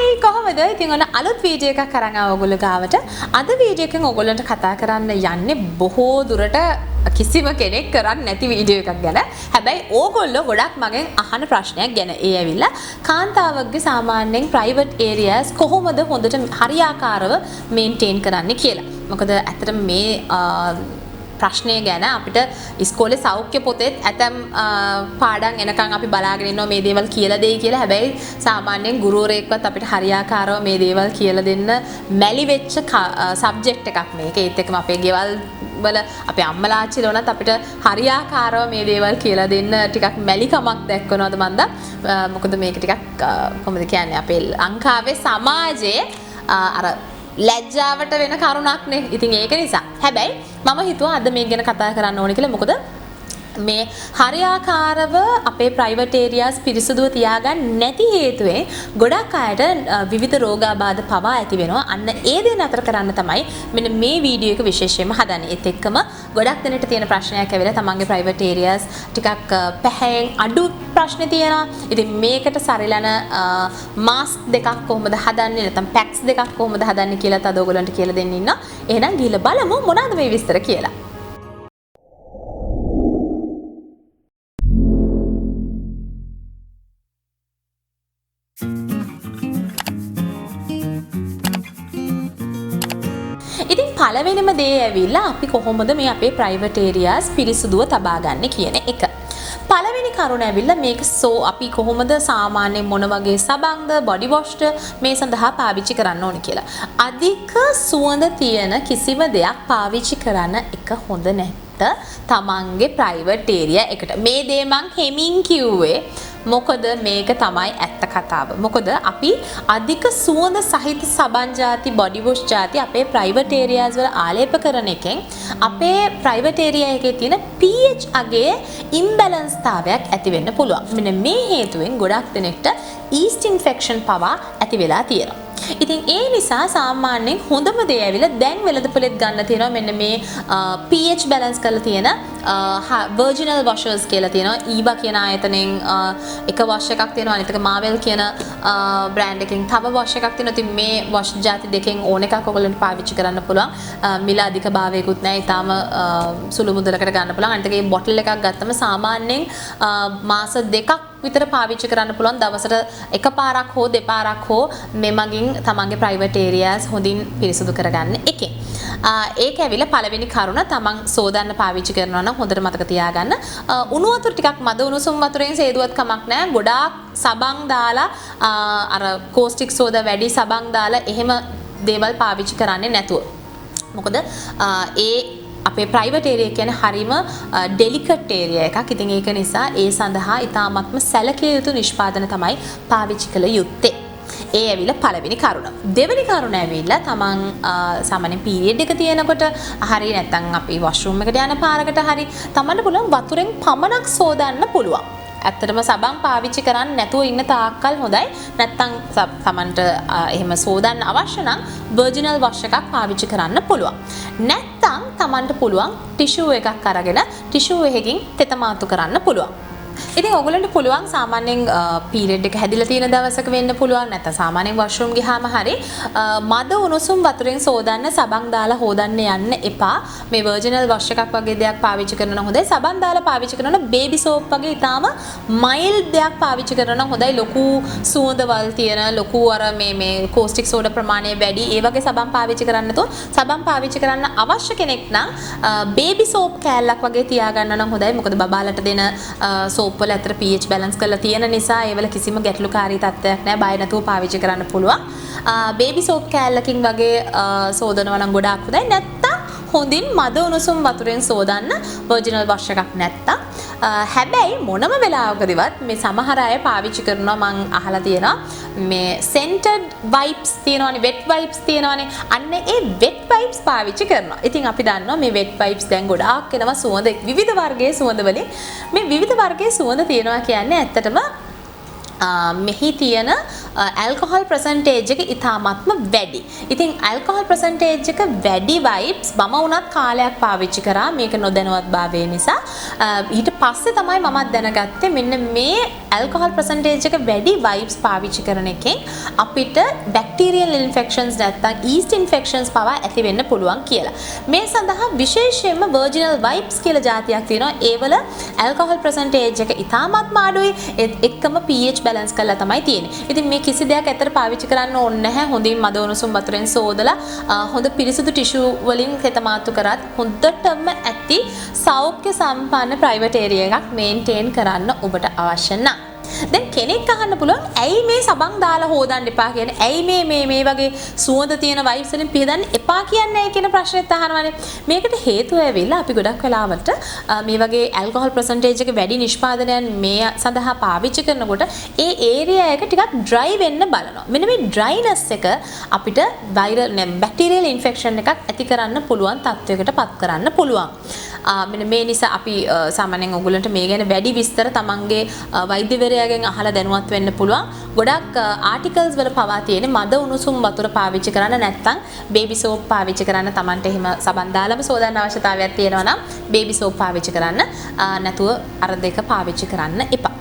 හයි කොහොමද? ඉතින් ඔන්න අලුත් වීඩියෝ එකක් අරන් ආව ඔයගොල්ලෝ ගාවට. අද වීඩියෝ එකෙන් ඔයගොල්ලන්ට කතා කරන්න යන්නේ බොහෝ දුරට කිසිම කෙනෙක් කරන්නේ නැති වීඩියෝ එකක් ගැන. හැබැයි ඕගොල්ලෝ ගොඩක් මගෙන් අහන ප්‍රශ්නයක් ගැන. ඒ ඇවිල්ලා කාන්තාවක්ගේ සාමාන්‍යයෙන් ප්‍රයිවට් ඒරියාස් කොහොමද හොඳට හරියාකාරව මේන්ටේන් කරන්නේ කියලා. මොකද ඇත්තට මේ ප්‍රශ්නය ගැන අපිට ඉස්කෝලේ සෞඛ්‍ය පොතේත් ඇතම් පාඩම් එනකන් අපි බලාගෙන ඉන්නවා මේ දේවල් කියලා දෙයි කියලා. හැබැයි සාමාන්‍යයෙන් ගුරුවරයෙක්වත් අපිට හරියාකාරව මේ දේවල් කියලා දෙන්න මැලි වෙච්ච සබ්ජෙක්ට් එකක් මේක. ඒත් එක්කම අපේ ගෙවල් වල අපේ අම්මලා ආච්චිලා වුණත් අපිට හරියාකාරව මේ දේවල් කියලා දෙන්න ටිකක් මැලිකමක් දැක්වනවද මන්ද? මොකද මේක ටිකක් කොහොමද කියන්නේ අපේ ලංකාවේ සමාජයේ අර ලැජ්ජාවට වෙන කරුණක් නේ. ඉතින් ඒක නිසා. හැබැයි මම හිතුවා අද මේක ගැන කතා කරන්න ඕනේ කියලා. මොකද මේ හරියාකාරව අපේ ප්‍රයිවට් ඒරියාස් පිරිසිදුව තියාගන්න නැති හේතුවෙන් ගොඩක් අයට විවිධ රෝගාබාධ පවා ඇති වෙනවා. අන්න ඒ දේ නතර කරන්න තමයි මෙන්න මේ වීඩියෝ එක විශේෂයෙන්ම හදන්නේ. ඒත් එක්කම ගොඩක් දෙනෙක්ට තියෙන ප්‍රශ්නයක් ඇවිල්ලා තමන්ගේ ප්‍රයිවට් ඒරියාස් ටිකක් පැහැයෙන් අඩු ප්‍රශ්න තියෙනවා. ඉතින් මේකට සරිලන මාස්ක් දෙකක් කොහොමද හදන්නේ නැත්නම් පැක්ස් දෙකක් කොහොමද හදන්නේ කියලා අද ඔයගොල්ලන්ට කියලා දෙන්න ඉන්නවා. එහෙනම් ගිහලා බලමු මොනවද මේ විස්තර කියලා. ඉතින් පළවෙනිම දේ ඇවිල්ලා අපි කොහොමද මේ අපේ ප්‍රයිවට් ඒරියාස් පිරිසිදුව තබා ගන්න කියන එක. පළවෙනි කරුණ ඇවිල්ලා මේක අපි කොහොමද සාමාන්‍යයෙන් මොන වගේ සබන්ද බොඩි වොෂ්ද මේ සඳහා පාවිච්චි කරන්න ඕනේ කියලා. අධික සුවඳ තියෙන කිසිම දෙයක් පාවිච්චි කරන්න එක හොඳ නැත්ත තමන්ගේ ප්‍රයිවට් ඒරියා එකට. මේ දේ මං හෙමින් කිව්වේ මොකද මේක තමයි ඇත්ත කතාව. මොකද අපි අධික සුවඳ සහිත සබන් ಜಾති බොඩි වොෂ් ಜಾති අපේ ප්‍රයිවට් ඒරියාස් වල ආලේප කරන එකෙන් අපේ ප්‍රයිවට් ඒරියා එකේ තියෙන pH අගේ ඉම්බැලන්ස් තාවයක් ඇති වෙන්න පුළුවන්. මෙන්න මේ හේතුවෙන් ගොඩක් දෙනෙක්ට ඊස්ට් ඉන්ෆෙක්ෂන් පවා ඇති වෙලා තියෙනවා. ඉතින් ඒ නිසා සාමාන්‍යයෙන් හොඳම දේ ඇවිල්ලා දැන් වෙළඳපොලෙත් ගන්න තියෙනවා මෙන්න මේ pH balance කරලා තියෙන vaginal washers කියලා තියෙනවා. ඊබා කියන ආයතනයෙන් එක wash එකක් තියෙනවා. අනිත් එක මාවෙල් කියන බ්‍රෑන්ඩ් එකෙන් තව wash එකක් තියෙනවා. ඉතින් මේ wash ಜಾති දෙකෙන් ඕන එකක් ඔයගොල්ලන්ට පාවිච්චි කරන්න පුළුවන්. මිල අධික භාවයකුත් නැහැ. ඊටාම සුළු මුදලකට ගන්න පුළුවන්. අනිත් එකේ බොටල් එකක් ගත්තම සාමාන්‍යයෙන් මාස දෙකක් විතර පාවිච්චි කරන්න පුළුවන්. දවසට එකපාරක් හෝ දෙපාරක් හෝ මෙමගින් තමන්ගේ ප්‍රයිවට් ඒරියාස් හොඳින් පිරිසිදු කරගන්න එකෙන්. ඒක ඇවිල්ලා පළවෙනි කරුණ තමන් සෝදන්න පාවිච්චි කරනවා නම් හොඳට මතක තියාගන්න. උණු වතුර ටිකක් මද උණුසුම් වතුරෙන් සේදුවත් කමක් නැහැ. ගොඩාක් සබන් දාලා අර කෝස්ටික් සෝදා වැඩි සබන් දාලා එහෙම දේවල් පාවිච්චි කරන්නේ නැතුව. මොකද අපේ ප්‍රයිවට් ඒරියා කියන්නේ හරිම ඩෙලිකට් ඒරියා එකක්. ඉතින් ඒක නිසා ඒ සඳහා ඉතාමත්ම සැලකිය යුතු නිෂ්පාදන තමයි පාවිච්චි කළ යුත්තේ. ඒ ඇවිල්ලා පළවෙනි කරුණ. දෙවෙනි කරුණ ඇවිල්ලා තමන් සාමාන්‍යයෙන් පීරියඩ් එක තියෙනකොට හරි නැත්නම් අපි වොෂ්රූම් එකට යන පාරකට හරි තමන්ට පුළුවන් වතුරෙන් පමණක් සෝදන්න පුළුවන්. ඇත්තටම සබන් පාවිච්චි කරන්නේ නැතුව ඉන්න තාක්කල් හොඳයි. නැත්නම් තමන්ට එහෙම සෝදන්න අවශ්‍ය නම් vaginal wash එකක් පාවිච්චි කරන්න පුළුවන්. නැත්නම් තමන්ට පුළුවන් ටිෂූ එකක් අරගෙන ටිෂූ එකකින් තෙත මාතු කරන්න පුළුවන්. ඉතින් ඔයගොල්ලන්ට පුළුවන් සාමාන්‍යයෙන් පීරියඩ් එක හැදිලා තියෙන දවසක වෙන්න පුළුවන්. නැත්නම් සාමාන්‍යයෙන් වොෂ්රූම් ගියාම හරි මද උණුසුම් වතුරෙන් සෝදන්න සබන් දාලා හොදන්න යන්න එපා. මේ vaginal wash එකක් වගේ දෙයක් පාවිච්චි කරනවා හොඳයි. සබන් දාලා පාවිච්චි කරනවා බේබි සෝප් වගේ ඊටාම මයිල්ඩ් දෙයක් පාවිච්චි කරනවා හොඳයි. ලොකු සුවඳවල් තියෙන ලොකු අර මේ කෝස්ටික් සෝඩා ප්‍රමාණය වැඩි ඒ වගේ සබන් පාවිච්චි කරන්න නැතුව සබන් පාවිච්චි කරන්න අවශ්‍ය කෙනෙක් නම් බේබි සෝප් කෑල්ලක් වගේ තියාගන්න නම් හොඳයි. මොකද බබාලට දෙන සෝප් වල අතර pH balance කරලා තියෙන නිසා ඒවල කිසිම ගැටලුකාරී තත්ත්වයක් නැහැ. බය නැතුව පාවිච්චි කරන්න පුළුවන්. බේබි සෝප් කෑල්ලකින් වගේ සෝදනවා නම් ගොඩාක් හොඳයි. නැත්තම් හොඳින් මද උණුසුම් වතුරෙන් සෝදන්න vaginal wash එකක් නැත්තම්. හැබැයි මොනම වෙලාවකදීවත් මේ සමහර අය පාවිච්චි කරනවා මං අහලා තියෙනවා මේ scented wipes තියෙනවානේ wet wipes තියෙනවානේ. අන්න ඒ wet wipes පාවිච්චි කරනවා. ඉතින් අපි දන්නවා මේ wet wipes දැන් ගොඩාක් එනවා සුවඳ විවිධ වර්ගයේ සුවඳ වලින්. මේ විවිධ වර්ගයේ සුවඳ තියෙනවා කියන්නේ ඇත්තටම මෙහි තියෙන ඇල්කොහොල් percentage එක ඉතාමත්ම වැඩි. ඉතින් ඇල්කොහොල් percentage එක වැඩි වයිප්ස් මම උනත් කාලයක් පාවිච්චි කරා මේක නොදැනුවත්භාවය නිසා. ඊට පස්සේ තමයි මමත් දැනගත්තේ මෙන්න මේ ඇල්කොහොල් percentage එක වැඩි වයිප්ස් පාවිච්චි කරන එකෙන් අපිට බැක්ටීරියල් ඉන්ෆෙක්ෂන්ස් නැත්නම් ඊස්ට් ඉන්ෆෙක්ෂන්ස් පවා ඇති වෙන්න පුළුවන් කියලා. මේ සඳහා විශේෂයෙන්ම virginal wipes කියලා જાතියක් තියෙනවා. ඒවල ඇල්කොහොල් percentage එක ඉතාමත්ම අඩුයි. ඒත් එක්කම pH balance කරලා තමයි තියෙන්නේ. ඉතින් මේ කිසි දෙයක් ඇත්තට පාවිච්චි කරන්න ඕනේ නැහැ. හොඳින් මද උණුසුම් වතුරෙන් සෝදලා හොඳ පිරිසිදු ටිෂු වලින් තෙතමාතු කරත් හොඳටම ඇති සෞඛ්‍ය සම්පන්න ප්‍රයිවට් ඒරියා එකක් මේන්ටේන් කරන්න ඔබට අවශ්‍ය නම්. දැන් කෙනෙක් අහන්න පුළුවන් ඇයි මේ සබන් දාලා හොදන්න එපා කියන්නේ? ඇයි මේ වගේ සුවඳ තියෙන වයිප්ස් වලින් පිහදන්න එපා කියන්නේ ඇයි කියන ප්‍රශ්නෙත් අහනවානේ. මේකට හේතුව ඇවිල්ලා අපි ගොඩක් වෙලාවට මේ වගේ ඇල්කොහොල් percentage එක වැඩි නිෂ්පාදනයන් මේ සඳහා පාවිච්චි කරනකොට ඒ ඒරියා එක ටිකක් dry වෙන්න බලනවා. මෙන්න මේ dryness එක අපිට viral bacterial infection එකක් ඇති කරන්න පුළුවන් තත්වයකට පත් කරන්න පුළුවන්. මෙන්න මේ නිසා අපි සාමාන්‍යයෙන් ඔයගොල්ලන්ට මේ ගැන වැඩි විස්තර තමන්ගේ වෛද්‍යවරයාගෙන් අහලා දැනුවත් වෙන්න පුළුවන්. ගොඩක් ආටිකල්ස් වල පවා තියෙන මද උණුසුම් වතුර පාවිච්චි කරන්න නැත්නම් බේබි සෝප් පාවිච්චි කරන්න තමන්ට එහෙම සබන් දාලාම සෝදන්න අවශ්‍යතාවයක් තියෙනවා නම් බේබි සෝප් පාවිච්චි කරන්න නැතුව අර දෙක පාවිච්චි කරන්න එපා.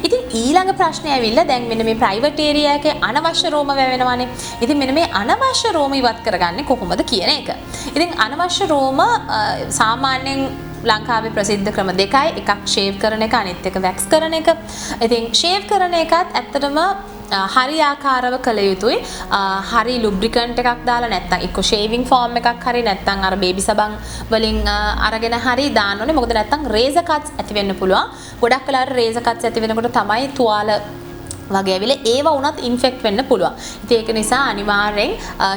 ඉතින් ඊළඟ ප්‍රශ්නේ ඇවිල්ලා දැන් මෙන්න මේ ප්‍රයිවට් ඒරියා එකේ අනවශ්‍ය රෝම වැවෙනවානේ. ඉතින් මෙන්න මේ අනවශ්‍ය රෝම ඉවත් කරගන්නේ කොහොමද කියන එක. ඉතින් අනවශ්‍ය රෝම සාමාන්‍යයෙන් ලංකාවේ ප්‍රසිද්ධ ක්‍රම දෙකයි. එකක් ෂේව් කරන එක, අනිත් එක වැක්ස් කරන එක. ඉතින් ෂේව් කරන එකත් ඇත්තටම හරි ආකාරව කළ යුතුයි. හරි ලුබ්‍රිකන්ට් එකක් දාලා නැත්නම් එක්ක ෂේවිං ෆෝම් එකක් හරි නැත්නම් අර බේබි සබන් වලින් අරගෙන හරි දාන්න ඕනේ. මොකද නැත්නම් රේසර් කට්ස් ඇති වෙන්න පුළුවන්. ගොඩක් වෙලාවට රේසර් කට්ස් ඇති වෙනකොට තමයි තුවාල වගේ ඇවිල්ලා ඒව වුණත් ඉන්ෆෙක්ට් වෙන්න පුළුවන්. ඉතින් ඒක නිසා අනිවාර්යෙන්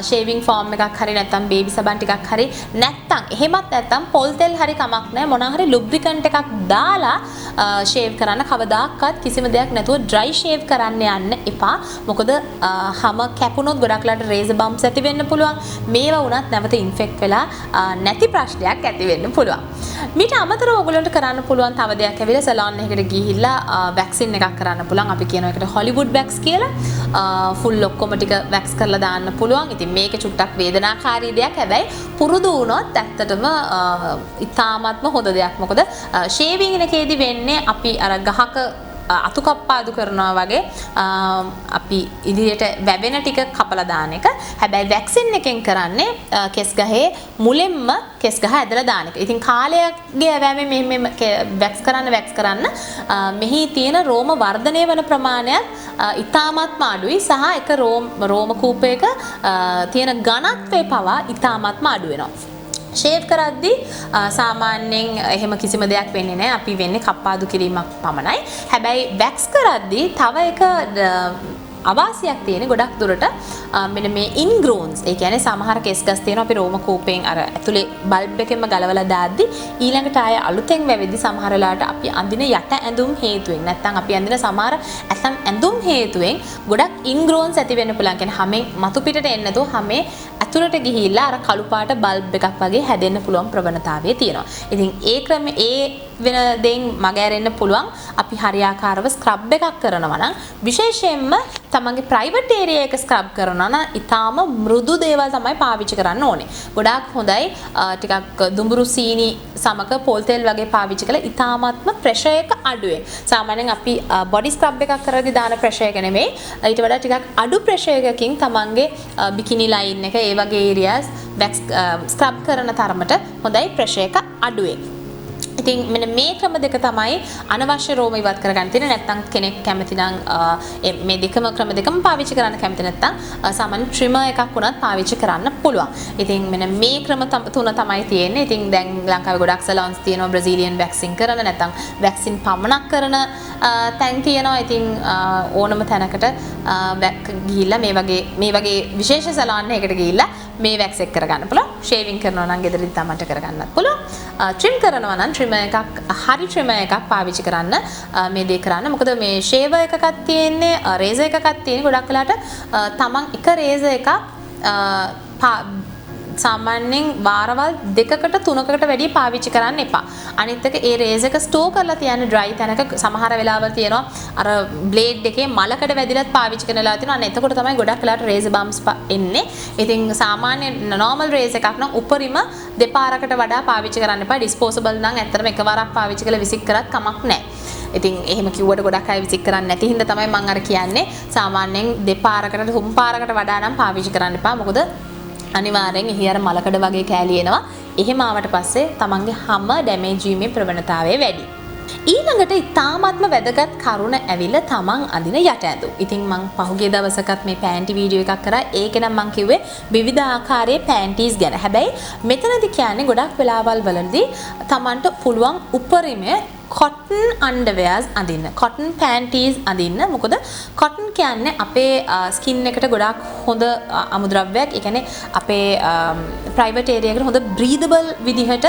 ෂේවිං ෆෝම් එකක් හරි නැත්නම් බේබි සබන් ටිකක් හරි නැත්නම් එහෙමත් නැත්නම් පොල් තෙල් හරි කමක් නැහැ. මොනවා හරි ලුබ්‍රිකන්ට් එකක් දාලා ෂේව් කරන්න කවදාකවත් කිසිම දෙයක් නැතුව ඩ්‍රයි ෂේව් කරන්න යන්න එපා. මොකද හැම කැපුණොත් ගොඩක් ලාට රේසර් බම්ප්ස් ඇති වෙන්න පුළුවන්. මේවා වුණත් නැවත ඉන්ෆෙක්ට් වෙලා නැති ප්‍රශ්නයක් ඇති වෙන්න පුළුවන්. මීට අමතරව ඔයගොල්ලන්ට කරන්න පුළුවන් තව දෙයක් ඇවිල්ලා සලෝන් එකකට ගිහිල්ලා වැක්සින් එකක් කරන්න පුළුවන්. අපි කියන එකට හොලිවුඩ් වැක්ස් කියලා ෆුල් ඔක්කොම ටික වැක්ස් කරලා දාන්න පුළුවන්. ඉතින් මේක චුට්ටක් වේදනාකාරී දෙයක්. හැබැයි පුරුදු වුණොත් ඇත්තටම ඉතාමත්ම හොඳ දෙයක්. මොකද ෂේවිං එකේදී වෙන්නේ අපි අර ගහක අතු කප්පාදු කරනවා වගේ අපි ඉදිරියට වැවෙන ටික කපලා දාන එක. හැබැයි වැක්සින් එකෙන් කරන්නේ කෙස් ගහේ මුලින්ම කෙස් ගහ ඇදලා දාන එක. ඉතින් කාලයක්ගේ වැවෙ මෙහෙම වැක්ස් කරන්න මෙහි තියෙන රෝම වර්ධනය වෙන ප්‍රමාණයත් ඉතාමත්ම අඩුයි සහ එක රෝම කූපයක තියෙන ඝනත්වය පවා ඉතාමත්ම අඩු වෙනවා. ෂේව් කරද්දී සාමාන්‍යයෙන් එහෙම කිසිම දෙයක් වෙන්නේ නැහැ. අපි වෙන්නේ කප්පාදු කිරීමක් පමණයි. හැබැයි වැක්ස් කරද්දී තව එක අවාසියක් තියෙන ගොඩක් දුරට මෙන්න මේ ඉන්ග්‍රෝන්ස්. ඒ කියන්නේ සමහර කෙස් ගස් තියෙනවා අපි රෝම කූපයෙන් අර ඇතුලේ බල්බ් එකෙන්ම ගලවලා දාද්දි ඊළඟට ආය අලුතෙන් වැවෙද්දි සමහර වෙලාවට අපි අඳින යට ඇඳුම් හේතුවෙන් නැත්නම් අපි අඳින සමහර ඇතම් ඇඳුම් හේතුවෙන් ගොඩක් ඉන්ග්‍රෝන්ස් ඇති වෙන්න පුළුවන්. කියන්නේ හැමෙන් මතු පිටට එන්නේ නැතුව හැමේ ඇතුළට ගිහිල්ලා අර කළු පාට බල්බ් එකක් වගේ හැදෙන්න පුළුවන් ප්‍රවණතාවය තියෙනවා. ඉතින් ඒ වෙන දෙයින් මග ඇරෙන්න පුළුවන්. අපි හරියාකාරව ස්ක්‍රබ් එකක් කරනවා නම් විශේෂයෙන්ම තමන්ගේ ප්‍රයිවට් ඒරියා එක ස්ක්‍රබ් කරනවා නම් ඊටාම මෘදු දේවල් තමයි පාවිච්චි කරන්න ඕනේ. ගොඩාක් හොඳයි ටිකක් දුඹුරු සීනි සමග පොල් තෙල් වගේ පාවිච්චි කළා ඊටාමත්ම ප්‍රෙෂර් එක අඩුවෙන්. සාමාන්‍යයෙන් අපි බොඩි ස්ක්‍රබ් එකක් කරද්දී දාන ප්‍රෙෂර් එක නෙමෙයි ඊට වඩා ටිකක් අඩු ප්‍රෙෂර් එකකින් තමන්ගේ බිකිනි ලයින් එක ඒ වගේ ඒරියාස් ස්ක්‍රබ් කරන තරමට හොඳයි ප්‍රෙෂර් එක අඩුවෙන්. ඉතින් මෙන්න මේ ක්‍රම දෙක තමයි අනවශ්‍ය රෝම ඉවත් කරගන්න තියෙන. නැත්නම් කෙනෙක් කැමති නම් මේ ක්‍රම දෙකම පාවිච්චි කරන්න කැමති නැත්නම් සාමාන්‍ය ට්‍රිමර් එකක් උනත් පාවිච්චි කරන්න පුළුවන්. ඉතින් මෙන්න මේ ක්‍රම තුන තමයි තියෙන්නේ. ඉතින් දැන් ලංකාවේ ගොඩක් සලෝන්ස් තියෙනවා බ්‍රසීලියන් වැක්සින් කරන නැත්නම් වැක්සින් පමණක් කරන තැන් තියෙනවා. ඉතින් ඕනම තැනකට ගිහිල්ලා මේ වගේ විශේෂ සලෝන් එකකට ගිහිල්ලා මේ වැක්ස් එක කරගන්න පුළුවන්. ෂේවිං කරනවා නම් ගෙදරින් තමන්ට කරගන්නත් පුළුවන්. ට්‍රිම් කරනවා නම් හරි ට්‍රිමර් එකක් පාවිච්චි කරන්න මේ දේ කරන්න. මොකද මේ ෂේවර් එකක් තියෙන්නේ රේසර් එකක් තියෙන්නේ ගොඩක් වෙලාට තමන් එක රේසර් එකක් සාමාන්‍යයෙන් වාරවල් 2කට 3කට වැඩි පාවිච්චි කරන්න එපා. අනිත් එක ඒ රේස් එක ස්ටෝර් කරලා තියන්න ඩ්‍රයි තැනක. සමහර වෙලාවල් තියෙනවා අර බ්ලේඩ් එකේ මලකඩ වැදිලත් පාවිච්චි කරන වෙලාව තියෙනවා. අන්න එතකොට තමයි ගොඩක් වෙලාවට රේස් බම්ස් එන්නේ. ඉතින් සාමාන්‍ය normal රේස් එකක් නම් උපරිම දෙපාරකට වඩා පාවිච්චි කරන්න එපා. ඩිස්පෝසබල් නම් ඇත්තටම එකවරක් පාවිච්චි කරලා විසික් කරත් කමක් නැහැ. ඉතින් එහෙම කිව්වට ගොඩක් අය විසික් කරන්නේ නැති හින්දා තමයි මම අර කියන්නේ සාමාන්‍යයෙන් දෙපාරකට තුන් පාරකට වඩා නම් පාවිච්චි කරන්න එපා. මොකද අනිවාර්යෙන් එහි අර මලකඩ වගේ කෑලි එනවා. එහෙම ආවට පස්සේ තමන්ගේ හැම ඩැමේජ් වීමේ ප්‍රවණතාවය වැඩි. ඊළඟට ඉතාමත්ම වැදගත් කරුණ ඇවිල්ලා තමන් අඳින යට ඇඳුම්. ඉතින් මම පහුගිය දවසකත් මේ පෑන්ටි වීඩියෝ එකක් කරා. ඒකේ නම් මම කිව්වේ විවිධ ආකාරයේ පෑන්ටිස් ගැන. හැබැයි මෙතනදී කියන්නේ ගොඩක් වෙලාවල් වලදී තමන්ට පුළුවන් උපරිමය cotton underwears අඳින්න. cotton panties අඳින්න. මොකද cotton කියන්නේ අපේ skin එකට ගොඩක් හොඳ අමුද්‍රව්‍යයක්. ඒ කියන්නේ අපේ private area එකට හොඳ breathable විදිහට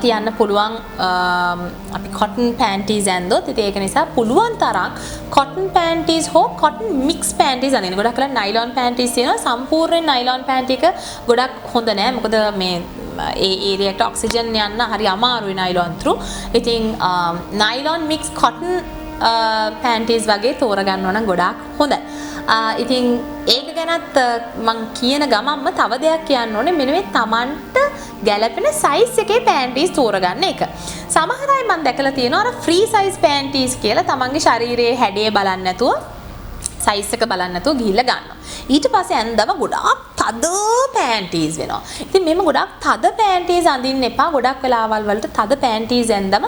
තියන්න පුළුවන් අපි cotton panties ඇඳොත්. ඉතින් ඒක නිසා පුළුවන් තරම් cotton panties හෝ cotton mix panties අඳින්න. ගොඩක් කලක් nylon panties තියෙනවා. සම්පූර්ණ nylon panty එක ගොඩක් හොඳ නෑ. මොකද මේ ඒ ඒරියා එකට ඔක්සිජන් යන්න හරි අමාරුයි නයිලොන් through. ඉතින් නයිලොන් මික්ස් කොටන් panties වගේ තෝරගන්න ඕන ගොඩාක් හොඳයි. ඉතින් ඒක ගැනත් මම කියන ගමන්ම තව දෙයක් කියන්න ඕනේ මෙන්න මේ Tamanට ගැළපෙන size එකේ panties තෝරගන්න එක. සමහර අය මම දැකලා තියෙනවා අර free size panties කියලා තමන්ගේ ශරීරයේ හැඩය බලන්නේ නැතුව size එක බලන්නේ නැතුව ගිහිල්ලා ගන්නවා. ඊට පස්සේ ඇඳව ගොඩාක් තද panties වෙනවා. ඉතින් මෙහෙම ගොඩාක් තද panties අඳින්න එපා. ගොඩක් වෙලාවල් වලට තද panties ඇඳම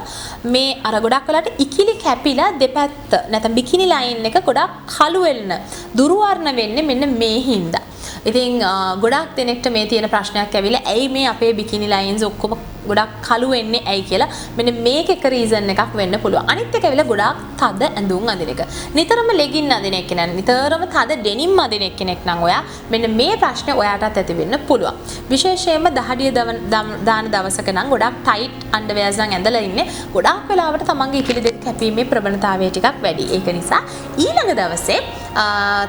මේ අර ගොඩක් වෙලාවට ඉකිලි කැපිලා දෙපැත්ත නැත්නම් බිකිනි ලයින් එක ගොඩාක් කළු වෙන්න දුර්වර්ණ වෙන්නේ මෙන්න මේ හින්දා. ඉතින් ගොඩක් දෙනෙක්ට මේ තියෙන ප්‍රශ්නයක් ඇවිල්ලා ඇයි මේ අපේ බිකිනි ලයින්ස් ඔක්කොම ගොඩක් කළු වෙන්නේ ඇයි කියලා මෙන්න මේක එක රීසන් එකක් වෙන්න පුළුවන්. අනිත් එක ඇවිල්ලා ගොඩාක් තද ඇඳුම් අඳින එක. නිතරම ලෙගින් අඳින එක නෑ. නිතරම තද ඩෙනිම් අඳින කෙනෙක් නම් ඔයා මෙන්න මේ ප්‍රශ්නේ ඔයාටත් ඇති වෙන්න පුළුවන්. විශේෂයෙන්ම දහඩිය දාන දවසක නම් ගොඩාක් ටයිට් අන්ඩර්වෙයර්ස් නම් ඇඳලා ඉන්නේ. ගොඩාක් වෙලාවට තමන්ගේ ඉකිලි දෙක කැපීමේ ප්‍රවණතාවය ටිකක් වැඩි. ඒක නිසා ඊළඟ දවසේ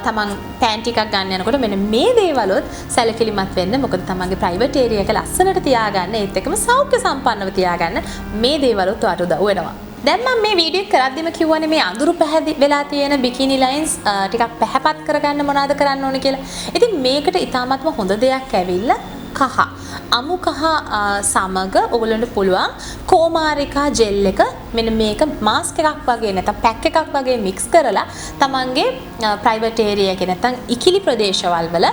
තමන් පෑන්ටි එකක් ගන්න යනකොට මෙන්න මේ දේවලුත් සැලකිලිමත් වෙන්න. මොකද තමන්ගේ ප්‍රයිවට් ඒරියා එක ලස්සනට තියාගන්න ඒත් එක්කම සෞඛ්‍ය සම්පන්නව තියාගන්න මේ දේවලුත් ඔයාට උදව් වෙනවා. දැන් මම මේ වීඩියෝ කරද්දිම කියවනේ මේ අඳුරු වෙලා තියෙන බිකිනි ලයින්ස් ටිකක් පැහැපත් කරගන්න මොනවද කරන්න ඕනේ කියලා. ඉතින් මේකට ඉතාමත්ම හොඳ දෙයක් ඇවිල්ලා කහ. අමු කහ සමග ඔයගොල්ලන්ට පුළුවන් කෝමාරිකා ජෙල් එක මෙන්න මේක මාස්ක් එකක් වගේ නැත්නම් පැක් එකක් වගේ මික්ස් කරලා තමන්ගේ ප්‍රයිවට් ඒරියා එකේ නැත්නම් ඉකිලි ප්‍රදේශවල වල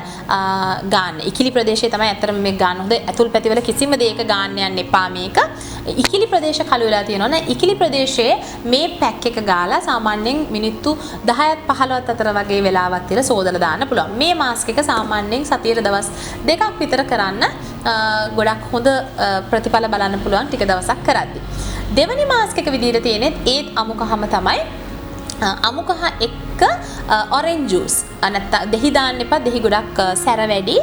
ගන්න. ඉකිලි ප්‍රදේශයේ තමයි අතරම මේක ගන්න හොඳ. ඇතුල් පැතිවල කිසිම දෙයක ගන්න යන්න එපා මේක. ඉකිලි ප්‍රදේශ කළු වෙලා තියෙනවා නේ. ඉකිලි ප්‍රදේශයේ මේ පැක් එක ගාලා සාමාන්‍යයෙන් මිනිත්තු 10ත් 15ත් අතර වගේ වෙලාවක් තියලා සෝදලා දාන්න පුළුවන්. මේ මාස්ක් එක සාමාන්‍යයෙන් සතියේ දවස් දෙකක් විතර කරන්න ගොඩක් හොඳ ප්‍රතිඵල බලන්න පුළුවන් ටික දවසක් කරද්දී. දෙවනි මාස්ක් එක විදිහට තියෙනෙත් ඒත් අමුකහම තමයි අමුකහ එක්ක ඔරෙන්ජ් ජූස්. නැත්නම් දෙහි දාන්න එපා. දෙහි ගොඩක් සැර වැඩි.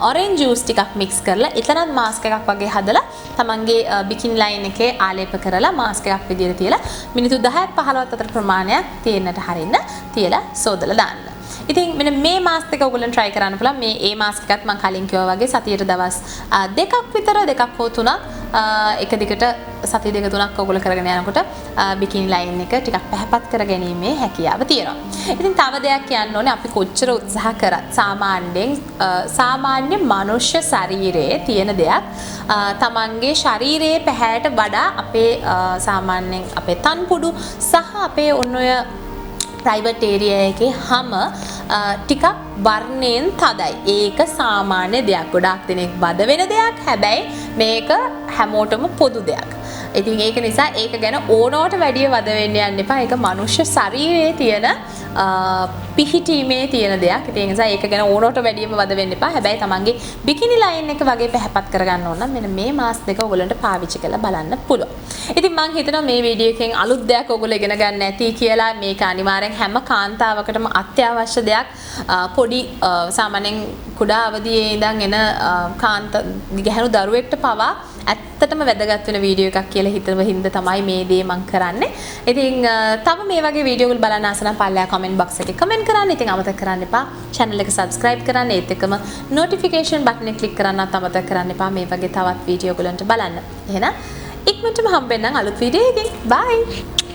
ඔරෙන්ජ් ජූස් ටිකක් මික්ස් කරලා එතනත් මාස්ක් එකක් වගේ හදලා තමන්ගේ බිකිනි ලයින් එකේ ආලේප කරලා මාස්ක් එකක් විදිහට තියලා මිනිත්තු 10ත් 15ත් අතර ප්‍රමාණයක් තියෙන්නට හරින්න තියලා සෝදලා දාන්න. ඉතින් මෙන්න මේ මාස්ක් එක ඔයගොල්ලන් try කරන්න පුළුවන්. මේ ඒ මාස්ක් එකත් මම කලින් කිව්වා වගේ සතියට දවස් දෙකක් විතර දෙකක් හෝ තුනක් එක දිගට සති දෙක තුනක් ඔයගොල්ලෝ කරගෙන යනකොට බිකිනි ලයින් එක ටිකක් පැහැපත් කරගැනීමේ හැකියාව තියෙනවා. ඉතින් තව දෙයක් කියන්න ඕනේ අපි කොච්චර උත්සාහ කරත් සාමාන්‍ය මනුෂ්‍ය ශරීරයේ තියෙන දෙයක් තමන්ගේ ශරීරයේ පැහැයට වඩා අපේ සාමාන්‍යයෙන් අපේ තන්පුඩු සහ අපේ ඔන්නෝය ප්‍රයිවට් ඒරියා එකේ හැම ටිකක් වර්ණයෙන් තදයි. ඒක සාමාන්‍ය දෙයක්. ගොඩාක් දෙනෙක් බද වෙන දෙයක්. හැබැයි මේක හැමෝටම පොදු දෙයක්. ඉතින් ඒක නිසා ඒක ගැන ඕනෝට වැඩිය වද වෙන්න යන්න එපා. ඒක මනුෂ්‍ය ශරීරයේ තියෙන පිහිටීමේ තියෙන දෙයක්. ඉතින් ඒ නිසා ඒක ගැන ඕනෝට වැඩියම වද වෙන්න එපා. හැබැයි තමන්ගේ බිකිනි ලයින් එක වගේ පැහැපත් කරගන්න ඕන නම් මෙන්න මේ මාස් දෙක ඔයගොල්ලන්ට පාවිච්චි කරලා බලන්න පුළුවන්. ඉතින් මම හිතනවා මේ වීඩියෝ එකෙන් අලුත් දෙයක් ඔයගොල්ලෝ ඉගෙන ගන්න ඇති කියලා. මේක අනිවාර්යෙන් හැම කාන්තාවකටම අත්‍යවශ්‍ය දෙයක්. පොඩි සාමාන්‍යයෙන් කුඩා අවදියේ ඉඳන් එන ගැහැණු දරුවෙක්ට පවා ඇත්තටම වැදගත් වෙන වීඩියෝ එකක් කියලා හිතව හින්දා තමයි මේ දේ මම කරන්නේ. ඉතින් තව මේ වගේ වීඩියෝ වල බලන්න ආස නම් පල්ලෙහා කමෙන්ට් බොක්ස් එකේ කමෙන්ට් කරන්න. ඉතින් අමතක කරන්න එපා channel එක subscribe කරන්න. ඒත් එක්කම notification button එක click කරන්නත් අමතක කරන්න එපා මේ වගේ තවත් වීඩියෝ වලට බලන්න. එහෙනම් ඉක්මනටම හම්බෙන්නම් අලුත් වීඩියෝ එකකින්. bye.